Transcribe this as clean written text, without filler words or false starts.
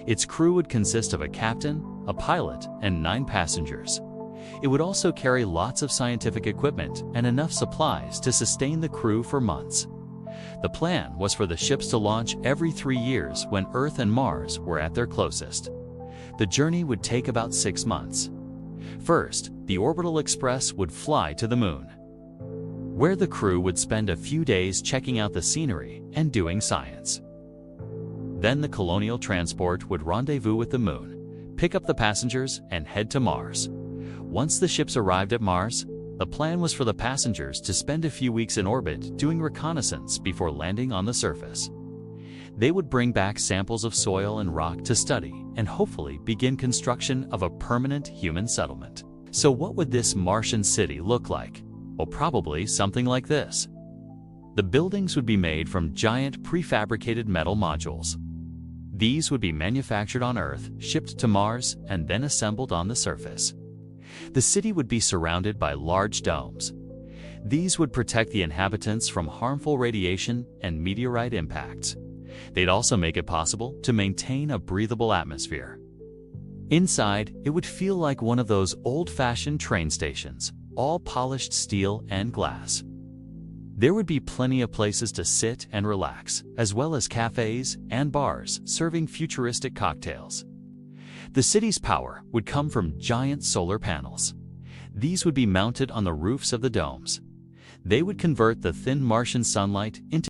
Its crew would consist of a captain, a pilot, and 9 passengers. It would also carry lots of scientific equipment and enough supplies to sustain the crew for months. The plan was for the ships to launch every 3 years when Earth and Mars were at their closest. The journey would take about 6 months. First, the Orbital Express would fly to the Moon, where the crew would spend a few days checking out the scenery and doing science. Then the Colonial Transport would rendezvous with the Moon, pick up the passengers, and head to Mars. Once the ships arrived at Mars, the plan was for the passengers to spend a few weeks in orbit doing reconnaissance before landing on the surface. They would bring back samples of soil and rock to study and hopefully begin construction of a permanent human settlement. So what would this Martian city look like? Well, probably something like this. The buildings would be made from giant prefabricated metal modules. These would be manufactured on Earth, shipped to Mars, and then assembled on the surface. The city would be surrounded by large domes. These would protect the inhabitants from harmful radiation and meteorite impacts. They'd also make it possible to maintain a breathable atmosphere. Inside, it would feel like one of those old-fashioned train stations, all polished steel and glass. There would be plenty of places to sit and relax, as well as cafes and bars serving futuristic cocktails. The city's power would come from giant solar panels. These would be mounted on the roofs of the domes. They would convert the thin Martian sunlight into